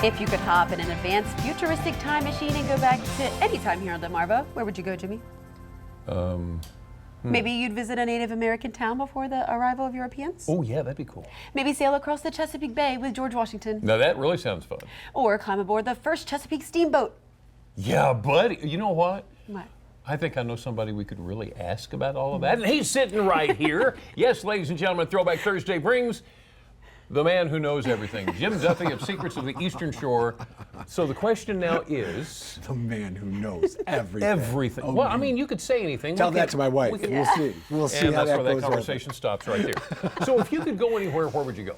If you could hop in an advanced futuristic time machine and go back to any time here on Delmarva, where would you go, Jimmy? Maybe you'd visit a Native American town before the arrival of Europeans? Oh yeah, that'd be cool. Maybe sail across the Chesapeake Bay with George Washington? Now that really sounds fun. Or climb aboard the first Chesapeake steamboat? Yeah, buddy. You know what? What? I think I know somebody we could really ask about all of that. And he's sitting right here. Yes, ladies and gentlemen, Throwback Thursday brings the man who knows everything, Jim Duffy of Secrets of the Eastern Shore. So the question now is... The man who knows everything. Everything. Oh, well, man. I mean, you could say anything. Tell that to my wife. We'll see. We'll see and how that's that where goes that conversation stops right there. So if you could go anywhere, where would you go?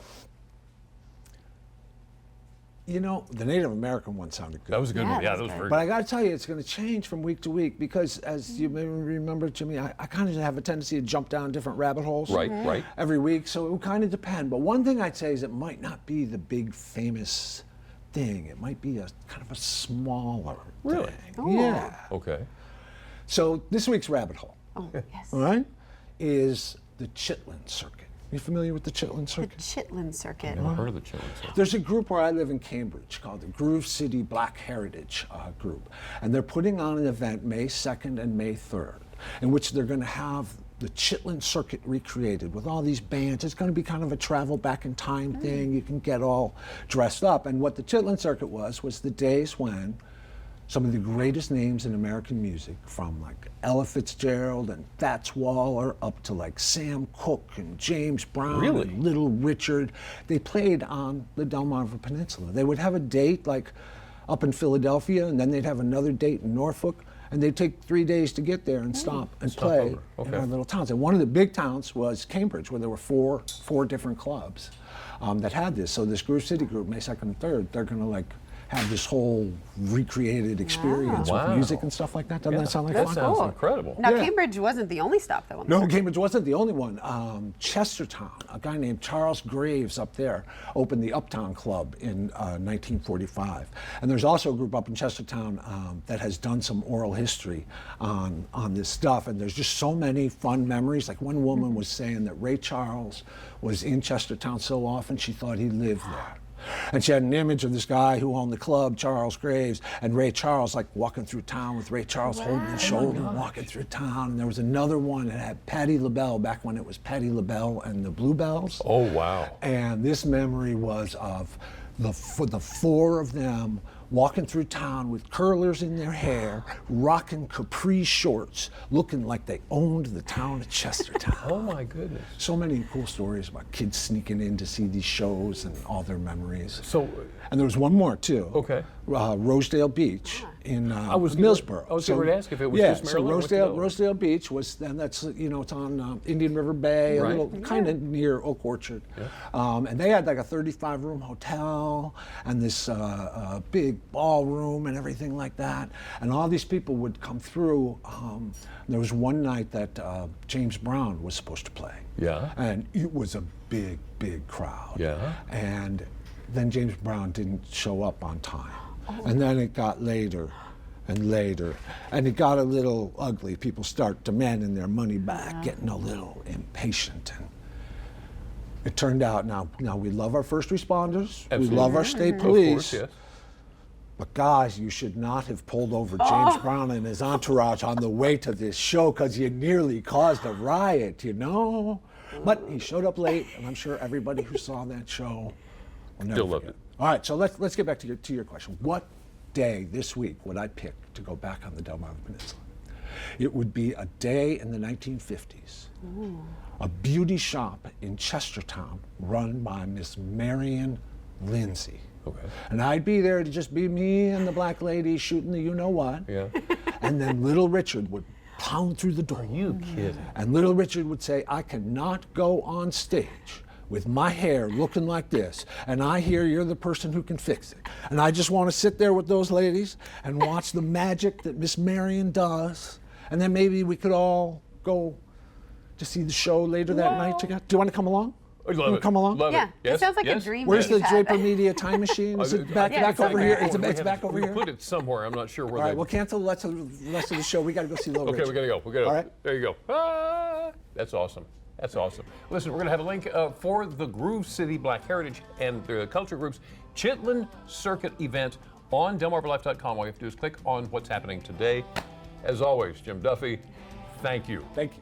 You know, the Native American one sounded good. That was a good one. Yeah, that that was was good. very But good. I got to tell you, it's going to change from week to week because, as you may remember, Jimmy, I kind of have a tendency to jump down different rabbit holes. Right, right. Every week, so it would kind of depend. But one thing I'd say is it might not be the big famous thing. It might be a kind of a smaller Really? thing. Oh. Yeah. Okay. So this week's rabbit hole, Oh, yes. all right, is the Chitlin Circuit. You familiar with the Chitlin The Circuit? Chitlin Circuit. Never heard of the children. There's a group where I live in Cambridge called the Groove City Black Heritage Group. And they're putting on an event May 2nd and May 3rd, in which they're going to have the Chitlin Circuit recreated with all these bands. It's going to be kind of a travel back in time thing. You can get all dressed up. And what the Chitlin Circuit was the days when some of the greatest names in American music, from like Ella Fitzgerald and Fats Waller up to like Sam Cooke and James Brown Really? and Little Richard, they played on the Delmarva Peninsula. They would have a date like up in Philadelphia, and then they'd have another date in Norfolk, and they'd take 3 days to get there and stop and Stop play over. in Okay. our little towns. And one of the big towns was Cambridge, where there were four different clubs that had this. So this Groove City group, May 2nd and 3rd, they're going to like have this whole recreated experience Wow. with music and stuff like that. Doesn't that sound like That fun? sounds Cool. incredible. Now, Yeah. Cambridge wasn't the only stop, though. On the No, circuit. Cambridge wasn't the only one. Chestertown, a guy named Charles Graves up there, opened the Uptown Club in 1945. And there's also a group up in Chestertown that has done some oral history on this stuff. And there's just so many fun memories. Like one woman was saying that Ray Charles was in Chestertown so often she thought he lived there. And she had an image of this guy who owned the club, Charles Graves, and Ray Charles like walking through town with Ray Charles holding his shoulder and walking through town. And there was another one that had Patti LaBelle back when it was Patti LaBelle and the Bluebells. Oh, wow. And this memory was of the four of them walking through town with curlers in their hair, rocking capri shorts, looking like they owned the town of Chestertown. Oh, my goodness. So many cool stories about kids sneaking in to see these shows and all their memories. So, And there was one more too. Okay. Rosedale Beach in was Millsboro. I was going to ask if it was yeah, just so Maryland. I went to Rosedale Beach was, and that's it's on Indian River Bay, Right. a little kind of near Oak Orchard, and they had like a 35-room hotel and this big ballroom and everything like that, and all these people would come through. There was one night that James Brown was supposed to play. Yeah. And it was a big crowd. Yeah. And then James Brown didn't show up on time. And then it got later and later. And it got a little ugly. People start demanding their money back, getting a little impatient. And it turned out, now we love our first responders. Absolutely. We love our state Of police. course, yes. But guys, you should not have pulled over James Brown and his entourage on the way to this show, because you nearly caused a riot, you know? But he showed up late, and I'm sure everybody who saw that show will never Still loved forget. it. All right, so let's get back to your question. What day this week would I pick to go back on the Delmarva Peninsula? It would be a day in the 1950s. A beauty shop in Chestertown run by Miss Marion Lindsay. Okay. And I'd be there to just be me and the black lady shooting the you-know-what. Yeah. And then Little Richard would pound through the door. Are you kidding? And Little Richard would say, I cannot go on stage with my hair looking like this, and I hear you're the person who can fix it. And I just want to sit there with those ladies and watch the magic that Miss Marion does, and then maybe we could all go to see the show later that night together. Do you want to come along? I You love wanna it. come along? Love Yeah, it. it Yes, sounds like a yes. dream. Where's that the you've had. Draper Media time machine? Is it back over here? It's back over we here? put it somewhere. I'm not sure where All right, they... we'll cancel the rest of the show. We got to go see Little Okay, Richard. we got to go. We got to. All right. There you go. Ah, that's awesome. That's awesome. Listen, we're going to have a link for the Groove City Black Heritage and the Culture Group's Chitlin Circuit event on DelmarvaLife.com. All you have to do is click on what's happening today. As always, Jim Duffy, thank you. Thank you.